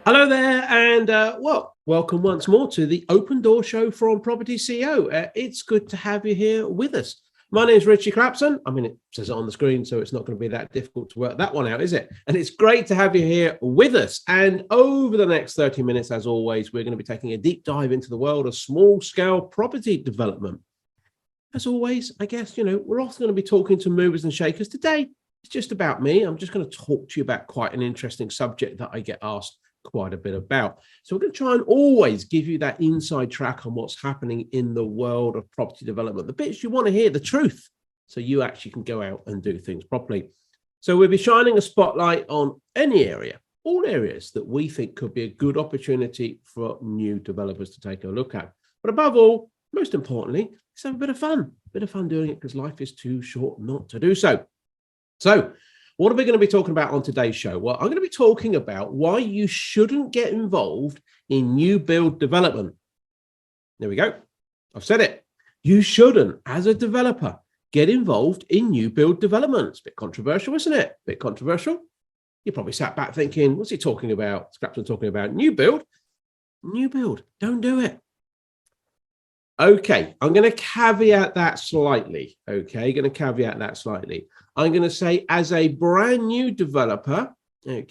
Hello there, and welcome once more to the Open Door Show from Property CEO. It's good to have you here with us. My name is Ritchie. I mean, it says it on the screen, so it's not going to be that difficult to work that one out, is it? And it's great to have you here with us. And over the next 30 minutes, as always, we're going to be taking a deep dive into the world of small-scale property development. As always, I guess, we're also going to be talking to movers and shakers. Today, it's just about me. I'm just going to talk to you about quite an interesting subject that I get asked quite a bit about. So we're going to try and always give you that inside track on what's happening in the world of property development, the bits you want to hear, the truth, so you actually can go out and do things properly. So we'll be shining a spotlight on any area, all areas that we think could be a good opportunity for new developers to take a look at. But above all, most importantly, let's have a bit of fun doing it, because life is too short not to do so. So what are we going to be talking about on today's show? Well, I'm going to be talking about why you shouldn't get involved in new build development. There we go. I've said it. You shouldn't, as a developer, get involved in new build development. It's a bit controversial, isn't it? A bit controversial. You probably sat back thinking, what's he talking about? Scrapson talking about new build. New build. Don't do it. Okay, I'm going to caveat that slightly. I'm going to say, as a brand new developer, you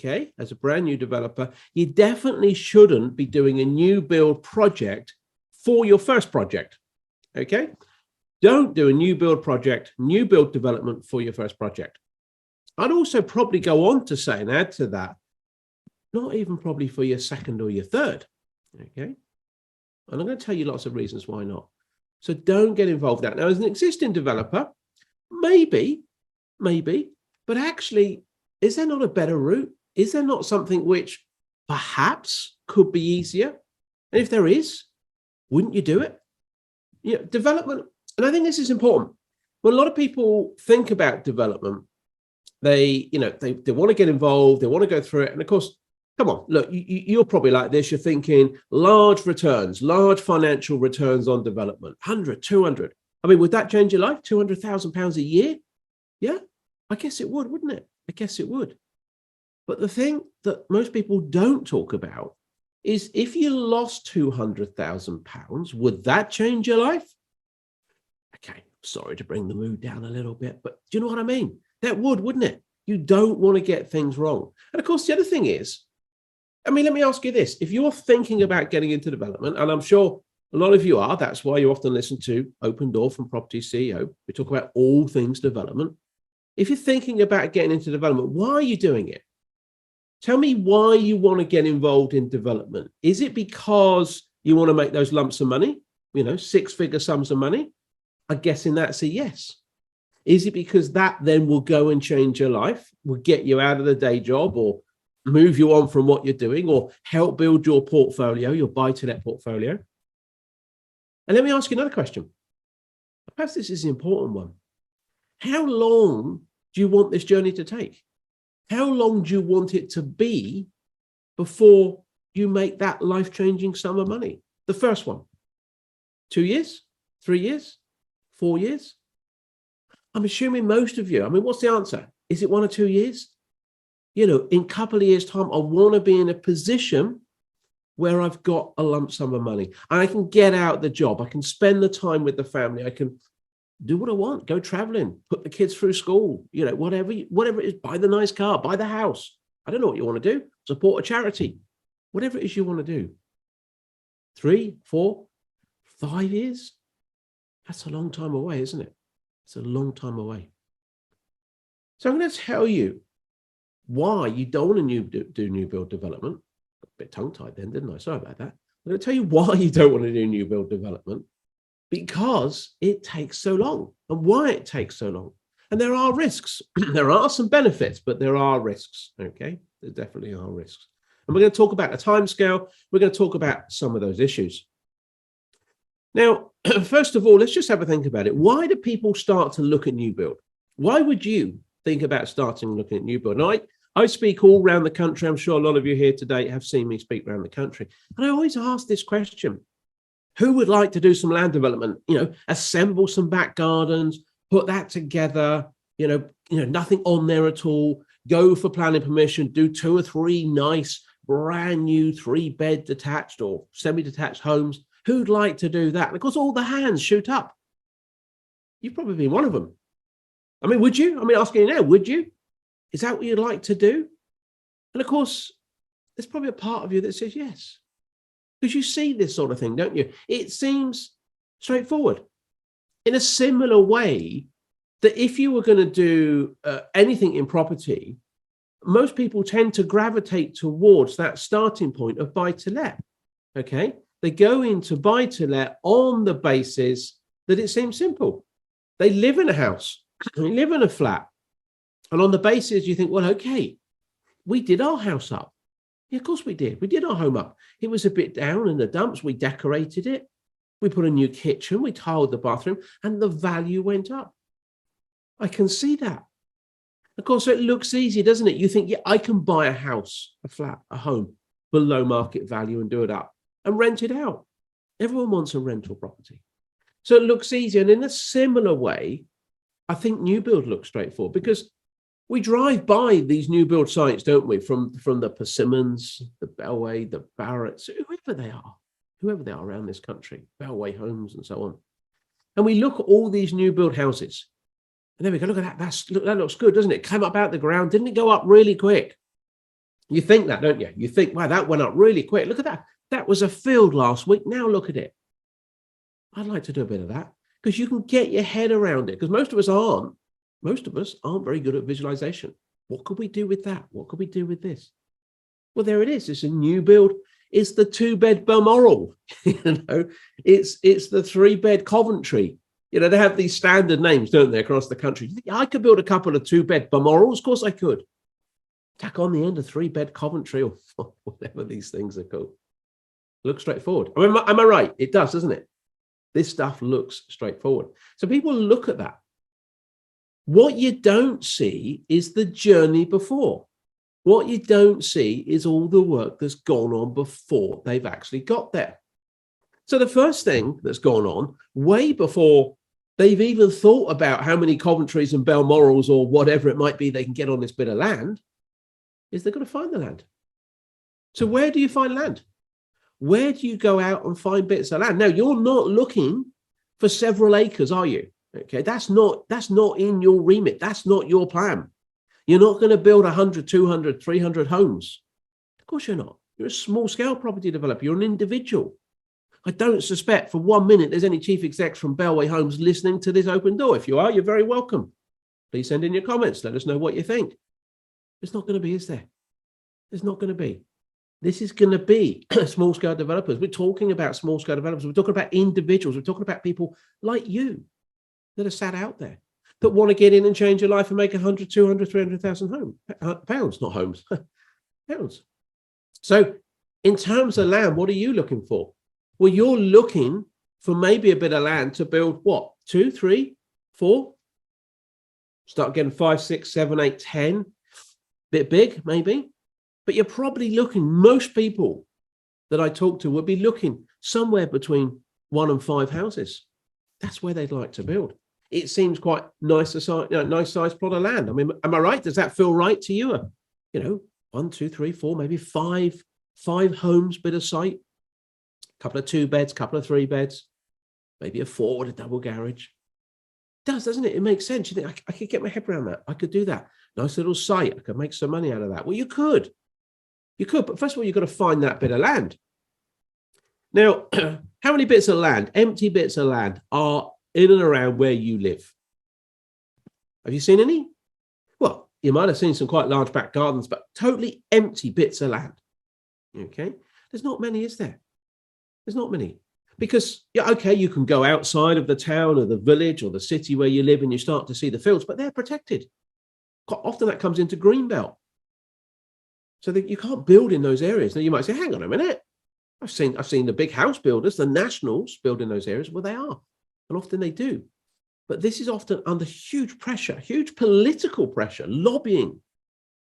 definitely shouldn't be doing a new build project for your first project. Okay, don't do a new build project, new build development for your first project. I'd also probably go on to say and add to that, not even probably for your second or your third. Okay. And I'm going to tell you lots of reasons why not. So don't get involved in that. Now, as an existing developer, maybe, but actually, is there not a better route? Is there not something which perhaps could be easier? And if there is, wouldn't you do it? Development, and I think this is important. When a lot of people think about development, they want to get involved, they want to go through it. And of course, come on, look, you're probably like this. You're thinking large returns, large financial returns on development, 100, 200. I mean, would that change your life? £200,000 a year? Yeah, I guess it would, wouldn't it? I guess it would. But the thing that most people don't talk about is, if you lost £200,000, would that change your life? Okay, sorry to bring the mood down a little bit, but do you know what I mean? That would, wouldn't it? You don't want to get things wrong. And of course, the other thing is, let me ask you this. If you're thinking about getting into development, and I'm sure a lot of you are, that's why you often listen to Open Door from Property CEO. We talk about all things development. If you're thinking about getting into development, why are you doing it? Tell me why you want to get involved in development. Is it because you want to make those lumps of money, six-figure sums of money? I'm guessing that's a yes. Is it because that then will go and change your life, will get you out of the day job, or move you on from what you're doing, or help build your portfolio, your buy-to-let portfolio? And let me ask you another question. Perhaps this is the important one. How long do you want this journey to take? How long do you want it to be before you make that life-changing sum of money? The first one. 2 years? 3 years? 4 years? I'm assuming most of you, what's the answer? Is it 1 or 2 years? In a couple of years' time, I want to be in a position where I've got a lump sum of money. I can get out the job. I can spend the time with the family. I can do what I want, go traveling, put the kids through school, whatever it is, buy the nice car, buy the house. I don't know what you want to do. Support a charity, whatever it is you want to do. 3, 4, 5 years? That's a long time away, isn't it? It's a long time away. So I'm going to tell you why you don't want to do new build development. Got a bit tongue-tied then, didn't I? Sorry about that. I'm going to tell you why you don't want to do new build development. Because it takes so long, and why it takes so long. And there are risks. There are some benefits, but there are risks. Okay, there definitely are risks. And we're going to talk about the timescale. We're going to talk about some of those issues. Now, first of all, let's just have a think about it. Why do people start to look at new build? Why would you think about starting looking at new build? Now, I speak all around the country. I'm sure a lot of you here today have seen me speak around the country. And I always ask this question. Who would like to do some land development, assemble some back gardens, put that together, nothing on there at all, go for planning permission, do 2 or 3 nice brand new 3-bed detached or semi-detached homes. Who'd like to do that? And of course, all the hands shoot up. You've probably been one of them. I mean, would you? I mean, asking you now, would you? Is that what you'd like to do? And of course, there's probably a part of you that says yes. Because you see this sort of thing, don't you? It seems straightforward. In a similar way that if you were going to do anything in property, most people tend to gravitate towards that starting point of buy-to-let, okay? They go into buy-to-let on the basis that it seems simple. They live in a house, they live in a flat, and on the basis you think, well, okay, we did our house up. Yeah, of course we did. We did our home up. It was a bit down in the dumps. We decorated it. We put a new kitchen. We tiled the bathroom, and the value went up. I can see that. Of course, it looks easy, doesn't it? You think, yeah, I can buy a house, a flat, a home below market value and do it up and rent it out. Everyone wants a rental property. So it looks easy. And in a similar way, I think new build looks straightforward because we drive by these new build sites, don't we? From the Persimmons, the Bellway, the Barretts, whoever they are around this country, Bellway Homes and so on. And we look at all these new build houses. And there we go, look at that. That looks good, doesn't it? Came up out the ground. Didn't it go up really quick? You think that, don't you? You think, wow, that went up really quick. Look at that. That was a field last week. Now look at it. I'd like to do a bit of that because you can get your head around it because most of us aren't very good at visualization. What could we do with that? What could we do with this? Well, there it is. It's a new build. It's the 2-bed Balmoral. It's the 3-bed Coventry. They have these standard names, don't they, across the country. I could build a couple of 2-bed Balmorals. Of course I could. Tack on the end of 3-bed Coventry or whatever these things are called. Looks straightforward. I mean, am I right? It does, doesn't it? This stuff looks straightforward. So people look at that. What you don't see is the journey before. What you don't see is all the work that's gone on before they've actually got there. So the first thing that's gone on way before they've even thought about how many Coventrys and Balmorals or whatever it might be they can get on this bit of land is they've got to find the land. So where do you find land? Where do you go out and find bits of land? Now, you're not looking for several acres, are you? Okay, that's not in your remit. That's not your plan. You're not going to build 100, 200, 300 homes. Of course you're not. You're a small scale property developer. You're an individual. I don't suspect for 1 minute there's any chief execs from Bellway Homes listening to this open door. If you are, you're very welcome. Please send in your comments. Let us know what you think. It's not going to be, is there? There's not going to be. This is going to be small scale developers. We're talking about small scale developers. We're talking about individuals. We're talking about people like you that are sat out there that want to get in and change your life and make 100, 200, 300,000 pounds, not homes, pounds. So in terms of land, what are you looking for? Well, you're looking for maybe a bit of land to build what? 2, 3, 4? Start getting 5, 6, 7, 8, 10. Bit big, maybe. But you're probably looking, most people that I talk to would be looking somewhere between 1 and 5 houses. That's where they'd like to build. It seems quite nice size plot of land. I mean, am I right? Does that feel right to you? 1, 2, 3, 4, maybe 5 homes, bit of site. Couple of 2 beds, couple of 3 beds, maybe a 4 with a double garage. It does, doesn't it? It makes sense. You think, I could get my head around that. I could do that. Nice little site. I could make some money out of that. Well, you could. But first of all, you've got to find that bit of land. Now, how many bits of land, empty bits of land, are in and around where you live? Have you seen any? Well, you might have seen some quite large back gardens, but totally empty bits of land. Okay? There's not many, is there? There's not many. Because, yeah, okay, you can go outside of the town or the village or the city where you live and you start to see the fields, but they're protected. Quite often that comes into greenbelt. So that you can't build in those areas. Now you might say, hang on a minute. I've seen the big house builders, the nationals, build in those areas. Well, they are. And often they do. But this is often under huge pressure, huge political pressure, lobbying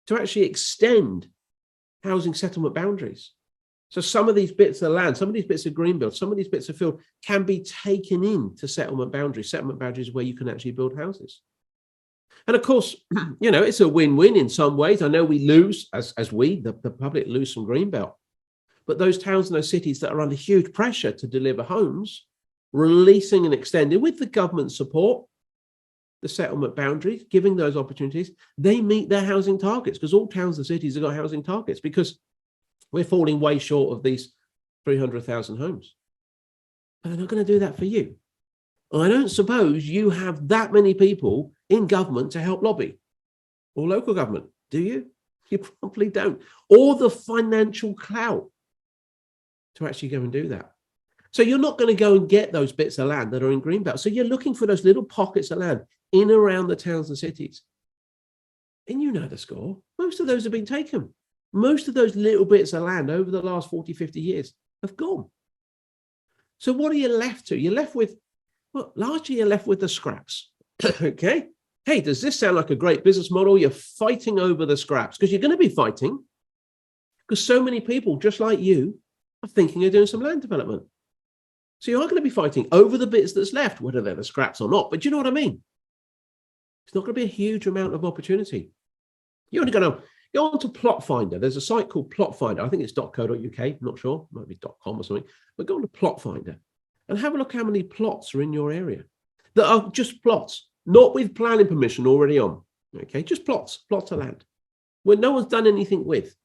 to actually extend housing settlement boundaries. So some of these bits of land, some of these bits of greenbelt, some of these bits of field can be taken into settlement boundaries where you can actually build houses. And of course, it's a win-win in some ways. I know we lose, as we, the public, lose some greenbelt. But those towns and those cities that are under huge pressure to deliver homes, releasing and extending with the government support, the settlement boundaries, giving those opportunities, they meet their housing targets, because all towns and cities have got housing targets, because we're falling way short of these 300,000 homes. But they're not going to do that for you. I don't suppose you have that many people in government to help lobby, or local government, do you? You probably don't. Or the financial clout to actually go and do that. So you're not going to go and get those bits of land that are in greenbelt. So you're looking for those little pockets of land in and around the towns and cities. And you know the score. Most of those have been taken. Most of those little bits of land over the last 40, 50 years have gone. So what are you left to? You're left with, well, largely you're left with the scraps. Okay. Hey, does this sound like a great business model? You're fighting over the scraps, because you're going to be fighting, because so many people just like you are thinking of doing some land development. So you are going to be fighting over the bits that's left, whether they're the scraps or not. But you know what I mean? It's not going to be a huge amount of opportunity. You're only going to go on to Plot Finder. There's a site called Plot Finder. I think it's .co.uk. I'm not sure. It might be .com or something. But go on to Plot Finder and have a look how many plots are in your area that are just plots, not with planning permission already on. Okay, just plots of land where no one's done anything with.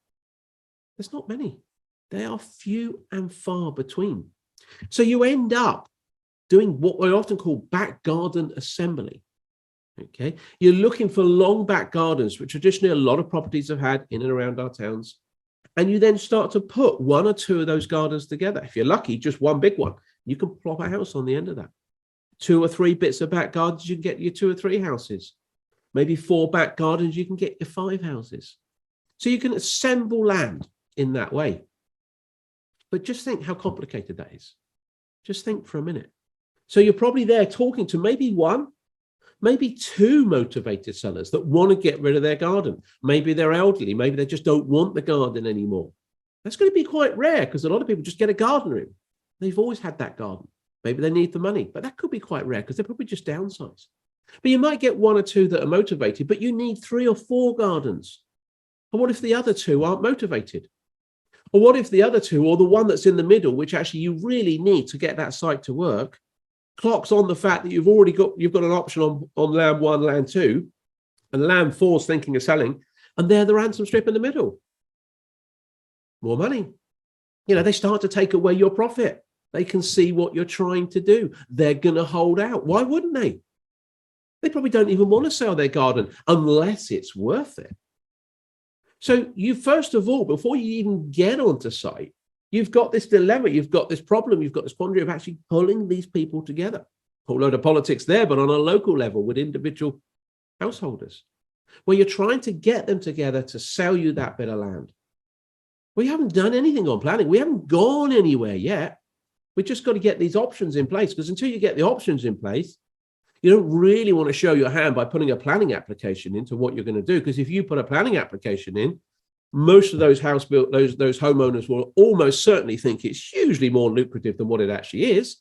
There's not many. They are few and far between. So you end up doing what we often call back garden assembly. Okay, you're looking for long back gardens, which traditionally a lot of properties have had in and around our towns. And you then start to put one or two of those gardens together. If you're lucky, just one big one. You can plop a house on the end of that. 2 or 3 bits of back gardens, you can get your 2 or 3 houses. Maybe 4 back gardens, you can get your 5 houses. So you can assemble land in that way. But just think how complicated that is. Just think for a minute. So you're probably there talking to maybe 1, maybe 2 motivated sellers that want to get rid of their garden. Maybe they're elderly. Maybe they just don't want the garden anymore. That's going to be quite rare, because a lot of people just get a gardener in. They've always had that garden. Maybe they need the money, but that could be quite rare, because they're probably just downsized. But you might get 1 or 2 that are motivated, but you need 3 or 4 gardens. And what if the other 2 aren't motivated? Or what if the other 2, or the one that's in the middle, which actually you really need to get that site to work, clocks on the fact that you've got an option on land 1, land 2, and land 4's thinking of selling, and they're the ransom strip in the middle. More money. They start to take away your profit. They can see what you're trying to do. They're going to hold out. Why wouldn't they? They probably don't even want to sell their garden unless it's worth it. So you, first of all, before you even get onto site, you've got this dilemma, you've got this problem, you've got this quandary of actually pulling these people together. A whole load of politics there, but on a local level with individual householders, where you're trying to get them together to sell you that bit of land. We haven't done anything on planning. We haven't gone anywhere yet. We've just got to get these options in place, because until you get the options in place, you don't really want to show your hand by putting a planning application into what you're going to do. Because if you put a planning application in, most of those those homeowners will almost certainly think it's hugely more lucrative than what it actually is,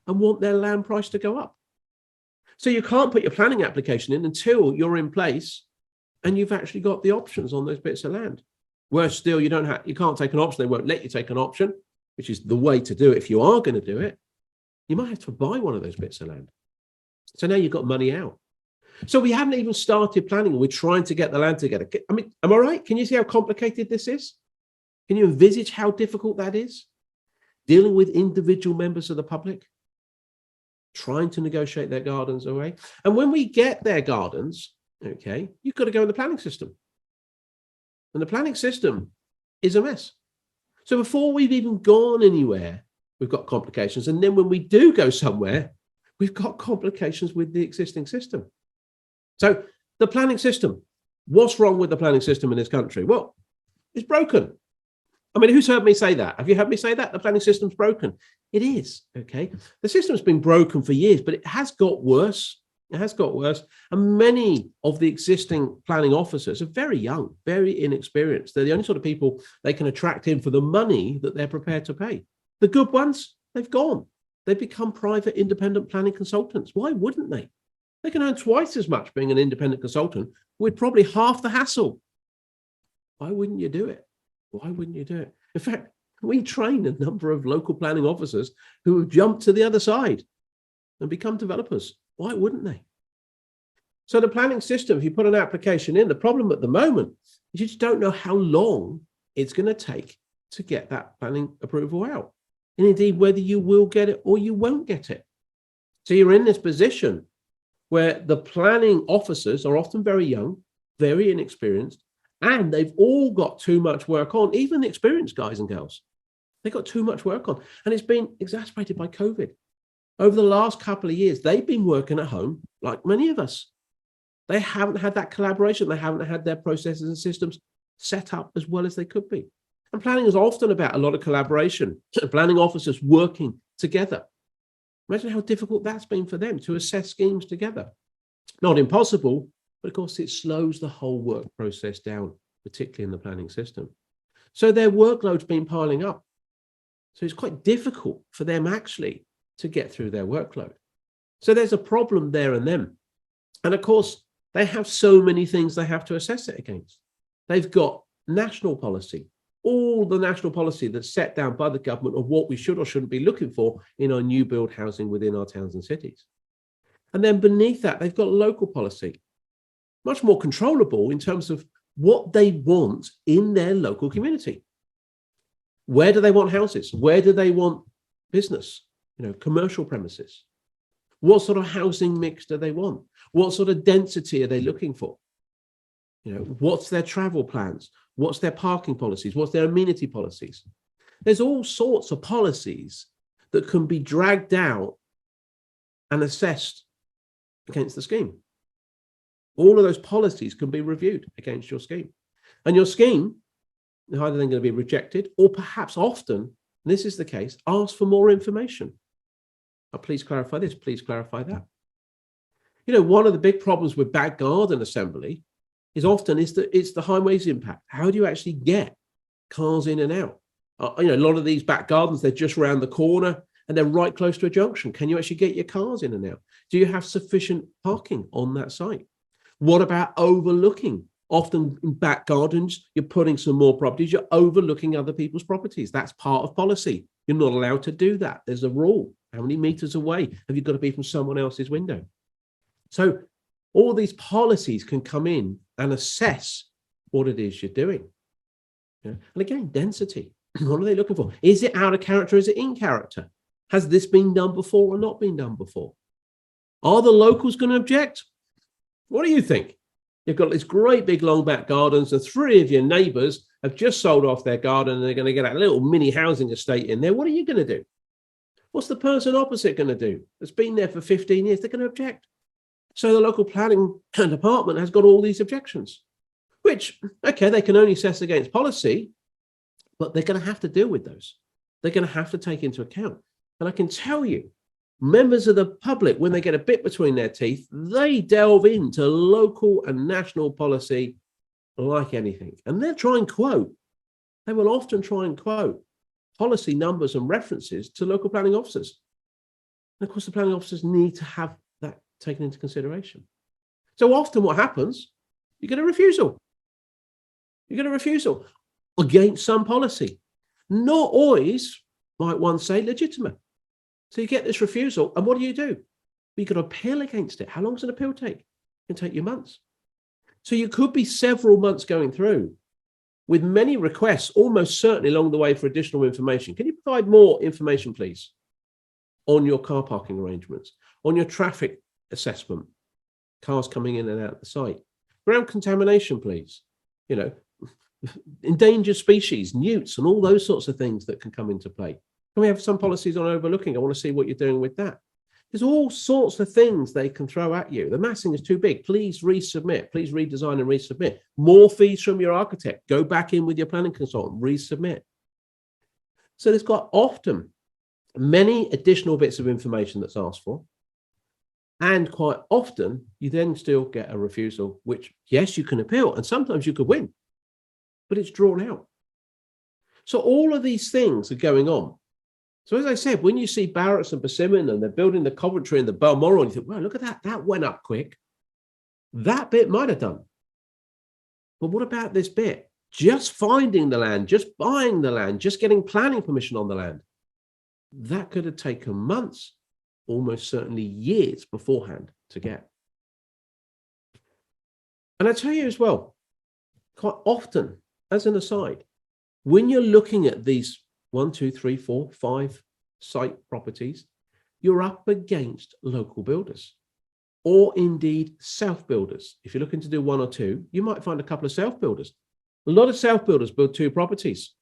and want their land price to go up. So you can't put your planning application in until you're in place and you've actually got the options on those bits of land. Worse still, you can't take an option. They won't let you take an option, which is the way to do it. If you are going to do it, you might have to buy one of those bits of land. So now you've got money out. So we haven't even started planning. We're trying to get the land together. I mean, am I right? Can you see how complicated this is? Can you envisage how difficult that is? Dealing with individual members of the public, trying to negotiate their gardens away. And when we get their gardens, okay, you've got to go in the planning system. And the planning system is a mess. So before we've even gone anywhere, we've got complications. And then when we do go somewhere, we've got complications with the existing system. So the planning system, what's wrong with the planning system in this country? Well, it's broken. I mean, who's heard me say that? Have you heard me say that? The planning system's broken. It is, okay? The system's been broken for years, but it has got worse. It has got worse. And many of the existing planning officers are very young, very inexperienced. They're the only sort of people they can attract in for the money that they're prepared to pay. The good ones, they've gone. They've become private independent planning consultants. Why wouldn't they? They can earn twice as much being an independent consultant with probably half the hassle. Why wouldn't you do it? Why wouldn't you do it? In fact, we train a number of local planning officers who have jumped to the other side and become developers. Why wouldn't they? So the planning system, if you put an application in, the problem at the moment is you just don't know how long it's going to take to get that planning approval out. And indeed, whether you will get it or you won't get it. So you're in this position where the planning officers are often very young, very inexperienced, and they've all got too much work on, even the experienced guys and girls. They've got too much work on. And it's been exacerbated by COVID. Over the last couple of years, they've been working at home like many of us. They haven't had that collaboration. They haven't had their processes and systems set up as well as they could be. And planning is often about a lot of collaboration, planning officers working together. Imagine how difficult that's been for them to assess schemes together. Not impossible, but of course it slows the whole work process down, particularly in the planning system. So their workload's been piling up. So it's quite difficult for them actually to get through their workload. So there's a problem there and then. And of course, they have so many things they have to assess it against. They've got national policy, all the national policy that's set down by the government of what we should or shouldn't be looking for in our new build housing within our towns and cities. And then beneath that, they've got local policy, much more controllable in terms of what they want in their local community. Where do they want houses? Where do they want business, commercial premises? What sort of housing mix do they want? What sort of density are they looking for? What's their travel plans? What's their parking policies? What's their amenity policies? There's all sorts of policies that can be dragged out and assessed against the scheme. All of those policies can be reviewed against your scheme. And your scheme is either then going to be rejected or perhaps often, and this is the case, ask for more information. Please clarify this, please clarify that. One of the big problems with back garden assembly is often it's the highways impact. How do you actually get cars in and out? A lot of these back gardens, they're just around the corner and they're right close to a junction. Can you actually get your cars in and out? Do you have sufficient parking on that site? What about overlooking? Often in back gardens, you're putting some more properties, you're overlooking other people's properties. That's part of policy. You're not allowed to do that. There's a rule. How many meters away have you got to be from someone else's window? So all these policies can come in and assess what it is you're doing. And again, density. What are they looking for? Is it out of character? Is it in character? Has this been done before or not been done before? Are the locals going to object? What do you think? You've got this great big long back gardens and three of your neighbours have just sold off their garden and they're going to get a little mini housing estate in there. What are you going to do? What's the person opposite going to do? That's been there for 15 years. They're going to object. So the local planning department has got all these objections, which, okay, they can only assess against policy, but they're going to have to deal with those. They're going to have to take into account. And I can tell you, members of the public, when they get a bit between their teeth, they delve into local and national policy like anything. And they'll try and quote. They will often try and quote policy numbers and references to local planning officers. And of course, the planning officers need to have that taken into consideration. So often what happens, you get a refusal. You get a refusal against some policy. Not always, might one say, legitimate. So you get this refusal, and what do? You can appeal against it. How long does an appeal take? It can take you months. So you could be several months going through with many requests, almost certainly along the way for additional information. Can you provide more information, please, on your car parking arrangements, on your traffic assessment, cars coming in and out of the site? Ground contamination, please. Endangered species, newts, and all those sorts of things that can come into play. Can we have some policies on overlooking? I want to see what you're doing with that. There's all sorts of things they can throw at you. The massing is too big. Please resubmit. Please redesign and resubmit. More fees from your architect. Go back in with your planning consultant. Resubmit. So there's got often many additional bits of information that's asked for. And quite often, you then still get a refusal, which, yes, you can appeal. And sometimes you could win. But it's drawn out. So all of these things are going on. So as I said, when you see Barrett's and Persimmon and they're building the Coventry and the Balmoral, and you think, well, look at that, that went up quick. That bit might have done. But what about this bit? Just finding the land, just buying the land, just getting planning permission on the land. That could have taken months, almost certainly years beforehand to get. And I tell you as well, quite often, as an aside, when you're looking at these 1, 2, 3, 4, 5 site properties, you're up against local builders or indeed self-builders. If you're looking to do 1 or 2, you might find a couple of self-builders. A lot of self-builders build 2 properties.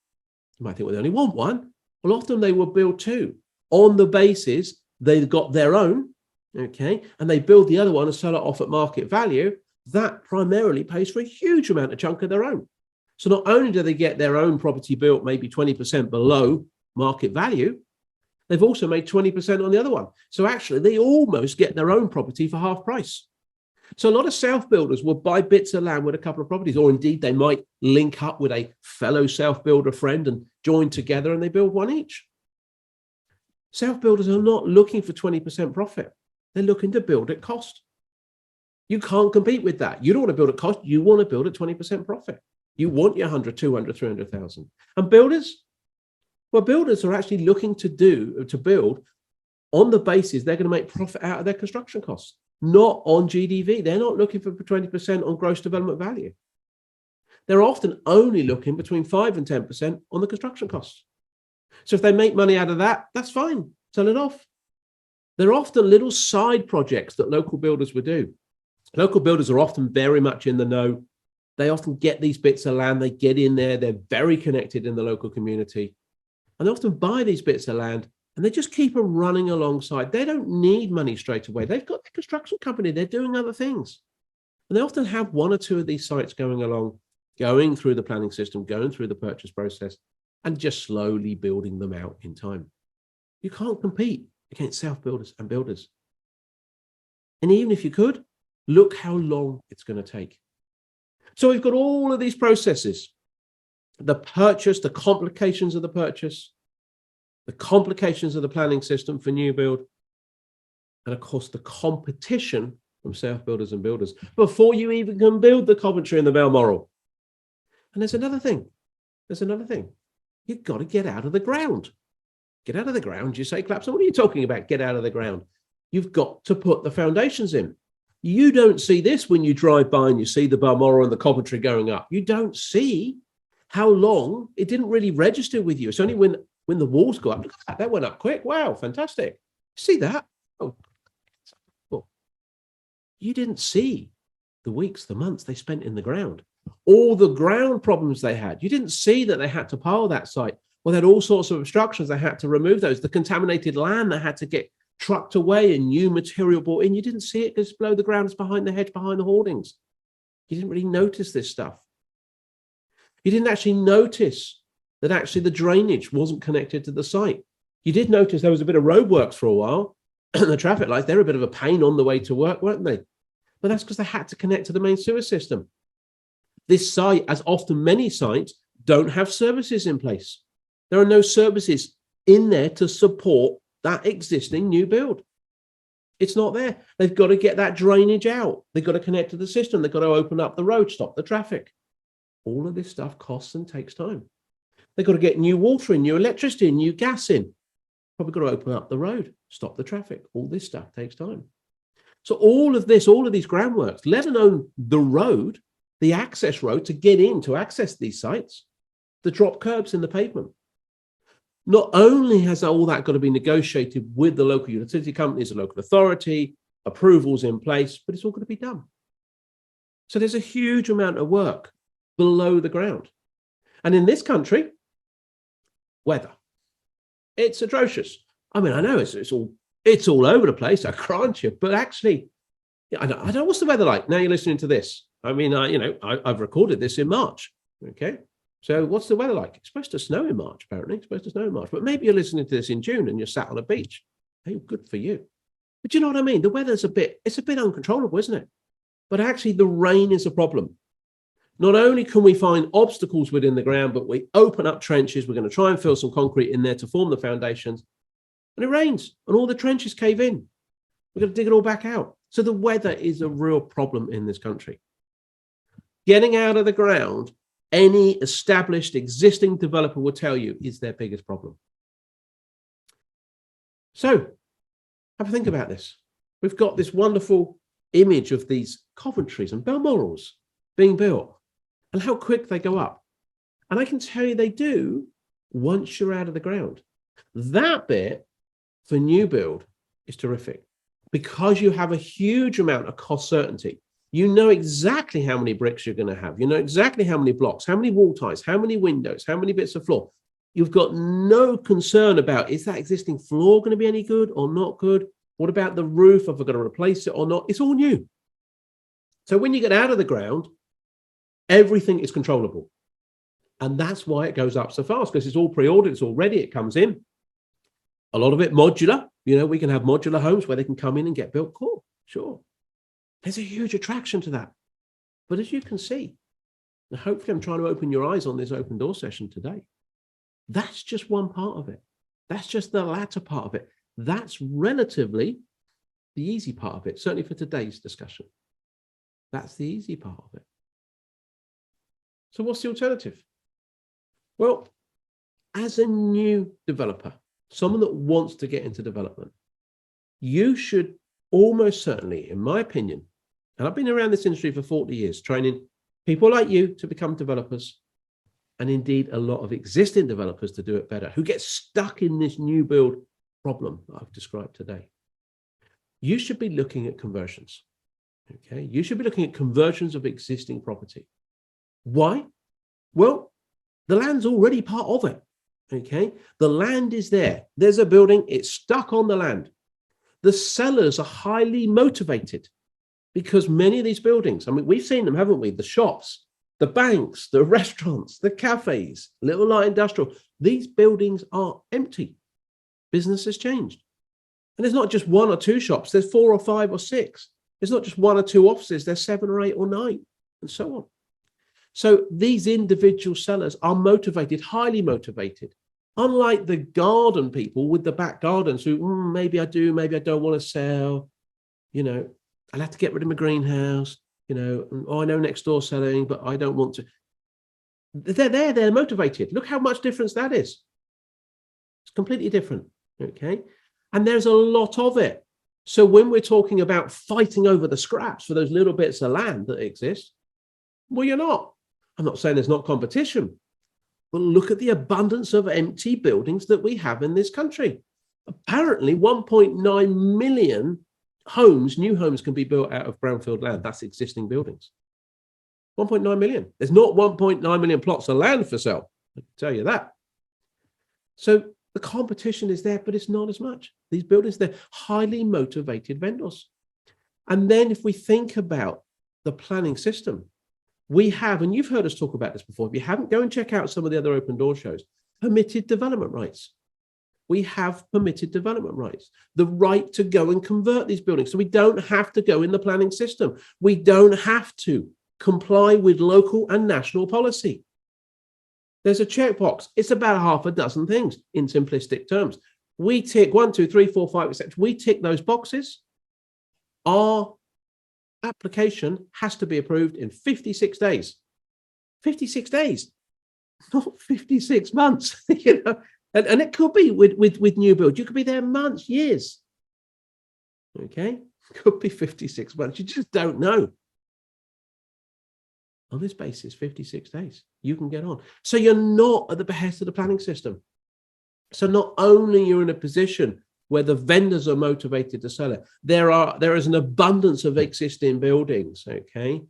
You might think, well, they only want 1. Well, often they will build 2 on the basis they've got their own, okay, and they build the other one and sell it off at market value. That primarily pays for a huge amount of chunk of their own. So not only do they get their own property built maybe 20% below market value, they've also made 20% on the other one. So actually they almost get their own property for half price. So a lot of self-builders will buy bits of land with a couple of properties, or indeed they might link up with a fellow self-builder friend and join together and they build 1 each. Self-builders are not looking for 20% profit. They're looking to build at cost. You can't compete with that. You don't want to build at cost. You want to build at 20% profit. You want your 100, 200, 300,000. And builders, well, builders are actually looking to build on the basis they're going to make profit out of their construction costs, not on GDV. They're not looking for 20% on gross development value. They're often only looking between 5 and 10% on the construction costs. So if they make money out of that, that's fine. Sell it off. They're often little side projects that local builders would do. Local builders are often very much in the know. They often get these bits of land, they get in there, they're very connected in the local community. And they often buy these bits of land and they just keep them running alongside. They don't need money straight away. They've got their construction company, they're doing other things. And they often have 1 or 2 of these sites going along, going through the planning system, going through the purchase process, and just slowly building them out in time. You can't compete against self-builders and builders. And even if you could, look how long it's going to take. So we've got all of these processes, the purchase, the complications of the purchase, the complications of the planning system for new build, and of course the competition from self-builders and builders before you even can build the Coventry and the Balmoral. And there's another thing. You've got to get out of the ground. Get out of the ground, you say, Clapson, what are you talking about? Get out of the ground. You've got to put the foundations in. You don't see this when you drive by and you see the Balmoral and the Coventry going up. You don't see how long it didn't really register with you. It's only when the walls go up. Look at that went up quick. Wow, fantastic. See that? Oh, you didn't see the weeks, the months they spent in the ground. All the ground problems they had. You didn't see that they had to pile that site. Well, they had all sorts of obstructions. They had to remove those. The contaminated land that had to get trucked away and new material brought in. You didn't see it because below the ground, it's behind the hedge, behind the hoardings. You didn't really notice this stuff. You didn't actually notice that actually the drainage wasn't connected to the site. You did notice there was a bit of roadworks for a while. The traffic lights, they're a bit of a pain on the way to work, weren't they? But that's because they had to connect to the main sewer system. This site, as often many sites, don't have services in place. There are no services in there to support that existing new build. It's not there. They've got to get that drainage out. They've got to connect to the system. They've got to open up the road, stop the traffic. All of this stuff costs and takes time. They've got to get new water in, new electricity in, new gas in. Probably got to open up the road, stop the traffic. All this stuff takes time. So all of these groundworks, let alone the road, the access road to get in, to access these sites, the drop curbs in the pavement. Not only has all that got to be negotiated with the local utility companies, the local authority, approvals in place, but it's all got to be done. So there's a huge amount of work below the ground. And in this country, weather. It's atrocious. I mean, I know it's all over the place, I grant you, but actually, I don't know what's the weather like. Now you're listening to this. I mean, I've recorded this in March, okay? So what's the weather like? It's supposed to snow in March, apparently. It's supposed to snow in March. But maybe you're listening to this in June and you're sat on a beach. Hey, good for you. But you know what I mean? The weather's a bit uncontrollable, isn't it? But actually, the rain is a problem. Not only can we find obstacles within the ground, but we open up trenches. We're going to try and fill some concrete in there to form the foundations. and it rains and all the trenches cave in. We've got to dig it all back out. So the weather is a real problem in this country. Getting out of the ground, any established existing developer will tell you, is their biggest problem. So have a think about this. We've got this wonderful image of these Coventries and Balmorals being built and how quick they go up. And I can tell you they do once you're out of the ground. That bit for new build is terrific because you have a huge amount of cost certainty. You know exactly how many bricks you're going to have. You know exactly how many blocks, how many wall ties, how many windows, how many bits of floor. You've got no concern about, is that existing floor going to be any good or not good? What about the roof? Have I got to replace it or not? It's all new. So when you get out of the ground, everything is controllable. And that's why it goes up so fast, because it's all pre-ordered, it's all ready, it comes in. A lot of it modular. You know, we can have modular homes where they can come in and get built. Cool, sure. There's a huge attraction to that. But as you can see, and hopefully I'm trying to open your eyes on this open door session today, that's just one part of it. That's just the latter part of it. That's relatively the easy part of it, certainly for today's discussion. That's the easy part of it. So what's the alternative? Well, as a new developer, someone that wants to get into development, you should almost certainly, in my opinion, and I've been around this industry for 40 years, training people like you to become developers, and indeed a lot of existing developers to do it better, who get stuck in this new build problem that I've described today. You should be looking at conversions. Okay, you should be looking at conversions of existing property. Why? Well, the land's already part of it. Okay, the land is there. There's a building, it's stuck on the land. The sellers are highly motivated because many of these buildings, I mean, we've seen them, haven't we? The shops, the banks, the restaurants, the cafes, little light industrial, these buildings are empty. Business has changed. And there's not just one or two shops, there's 4 or 5 or 6. There's not just 1 or 2 offices, there's 7 or 8 or 9, and so on. So these individual sellers are motivated, highly motivated. Unlike the garden people with the back gardens who, maybe I do, maybe I don't want to sell, you know, I'll have to get rid of my greenhouse, you know, I know next door selling, but I don't want to. They're there, they're motivated. Look how much difference that is. It's completely different, okay? And there's a lot of it. So when we're talking about fighting over the scraps for those little bits of land that exist, well, you're not. I'm not saying there's not competition, but look at the abundance of empty buildings that we have in this country. Apparently 1.9 million homes, new homes, can be built out of brownfield land. That's existing buildings. 1.9 million. There's not 1.9 million plots of land for sale. I can tell you that. So the competition is there, but it's not as much. These buildings, they're highly motivated vendors. And then if we think about the planning system, we have, and you've heard us talk about this before, if you haven't, go and check out some of the other open door shows, permitted development rights. We have permitted development rights, the right to go and convert these buildings. So we don't have to go in the planning system. We don't have to comply with local and national policy. There's a checkbox. It's about half a dozen things in simplistic terms. We tick 1, 2, 3, 4, 5, etc. We tick those boxes. Our application has to be approved in 56 days. 56 days, not 56 months. You know, and it could be with new build. You could be there months, years. Okay, could be 56 months. You just don't know. On this basis, 56 days, you can get on. So you're not at the behest of the planning system. So not only you're in a position where the vendors are motivated to sell it, there is an abundance of existing buildings, okay?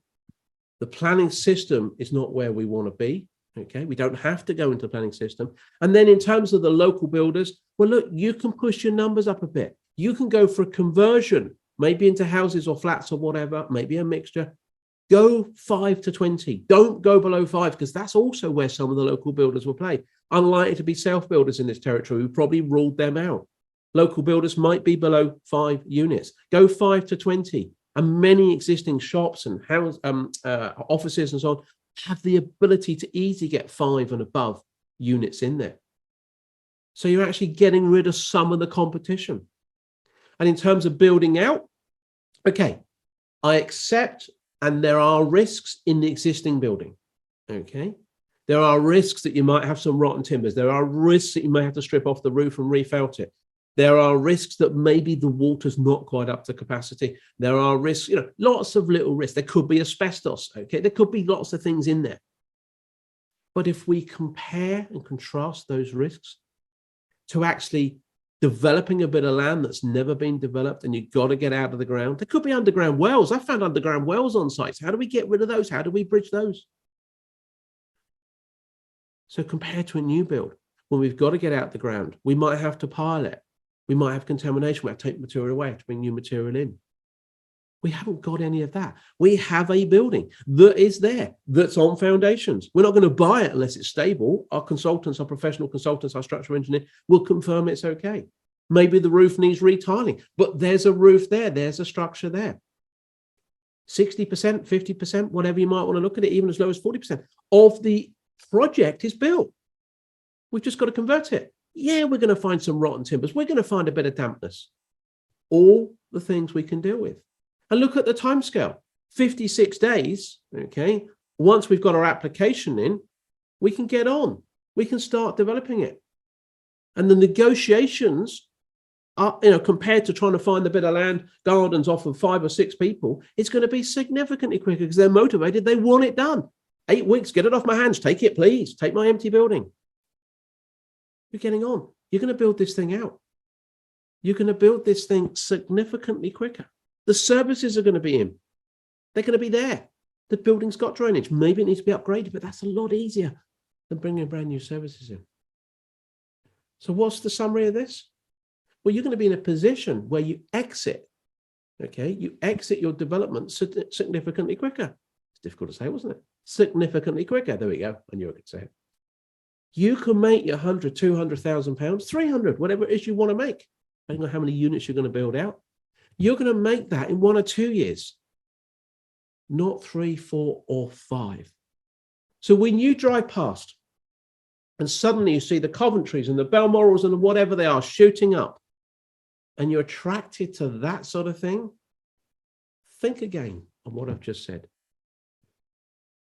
The planning system is not where we want to be, okay? We don't have to go into the planning system. And then in terms of the local builders, well, look, you can push your numbers up a bit. You can go for a conversion, maybe into houses or flats or whatever, maybe a mixture. Go 5 to 20. Don't go below 5, because that's also where some of the local builders will play. Unlikely to be self-builders in this territory. We probably ruled them out. Local builders might be below 5 units. Go 5 to 20. And many existing shops and offices and so on have the ability to easily get 5 and above units in there. So you're actually getting rid of some of the competition. And in terms of building out, okay, I accept, and there are risks in the existing building. Okay. There are risks that you might have some rotten timbers. There are risks that you may have to strip off the roof and refelt it. There are risks that maybe the water's not quite up to capacity. There are risks, lots of little risks. There could be asbestos. Okay. There could be lots of things in there. But if we compare and contrast those risks to actually developing a bit of land that's never been developed and you've got to get out of the ground, there could be underground wells. I found underground wells on sites. How do we get rid of those? How do we bridge those? So compared to a new build, when we've got to get out the ground, we might have to pile it. We might have contamination. We have to take material away, have to bring new material in. We haven't got any of that. We have a building that is there, that's on foundations. We're not going to buy it unless it's stable. Our consultants, our professional consultants, our structural engineer will confirm it's okay. Maybe the roof needs retiling, but there's a roof there. There's a structure there. 60%, 50%, whatever you might want to look at it, even as low as 40% of the project is built. We've just got to convert it. Yeah, we're going to find some rotten timbers. We're going to find a bit of dampness. All the things we can deal with. And look at the timescale, 56 days, okay? Once we've got our application in, we can get on. We can start developing it. And the negotiations are, compared to trying to find a bit of land, gardens off of 5 or 6 people, it's going to be significantly quicker because they're motivated. They want it done. 8 weeks, get it off my hands. Take it, please. Take my empty building. You're getting on. You're going to build this thing out. You're going to build this thing significantly quicker. The services are going to be in. They're going to be there. The building's got drainage. Maybe it needs to be upgraded, but that's a lot easier than bringing brand new services in. So what's the summary of this? Well, you're going to be in a position where you exit, okay? You exit your development significantly quicker. It's difficult to say, wasn't it? Significantly quicker. There we go. I knew I could say it. You can make your 100, 200,000 pounds, 300, whatever it is you want to make, depending on how many units you're going to build out. You're going to make that in 1 or 2 years, not 3, 4, or 5. So when you drive past and suddenly you see the Coventries and the Balmorals and whatever they are shooting up, and you're attracted to that sort of thing, think again on what I've just said.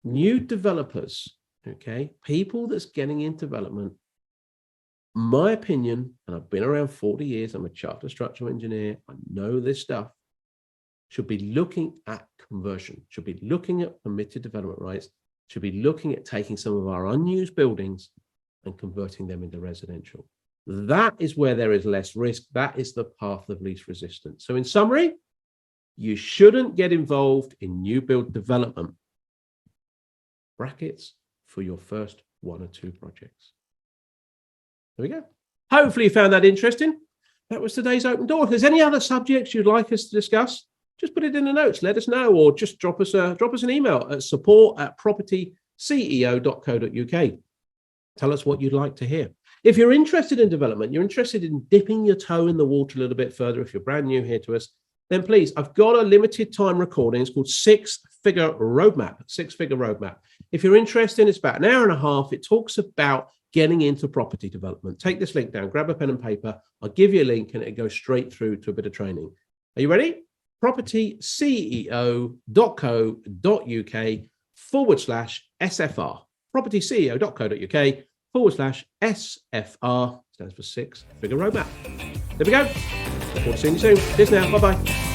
New developers, okay, people that's getting into development, my opinion, and I've been around 40 years, I'm a chartered structural engineer, I know this stuff, should be looking at conversion, should be looking at permitted development rights, should be looking at taking some of our unused buildings and converting them into residential. That is where there is less risk. That is the path of least resistance. So in summary, you shouldn't get involved in new build development. Brackets for your first 1 or 2 projects. There we go. Hopefully you found that interesting. That was today's open door. If there's any other subjects you'd like us to discuss, just put it in the notes. Let us know, or just drop us an email at support@propertyceo.co.uk. Tell us what you'd like to hear. If you're interested in development, you're interested in dipping your toe in the water a little bit further, if you're brand new here to us, then please, I've got a limited time recording. It's called Six-Figure Roadmap. If you're interested, it's about an hour and a half. It talks about getting into property development. Take this link down, grab a pen and paper. I'll give you a link and it goes straight through to a bit of training. Are you ready? propertyceo.co.uk/SFR. propertyceo.co.uk/SFR. Stands for Six-Figure Roadmap. There we go. Look forward to seeing you soon. Cheers now. Bye-bye.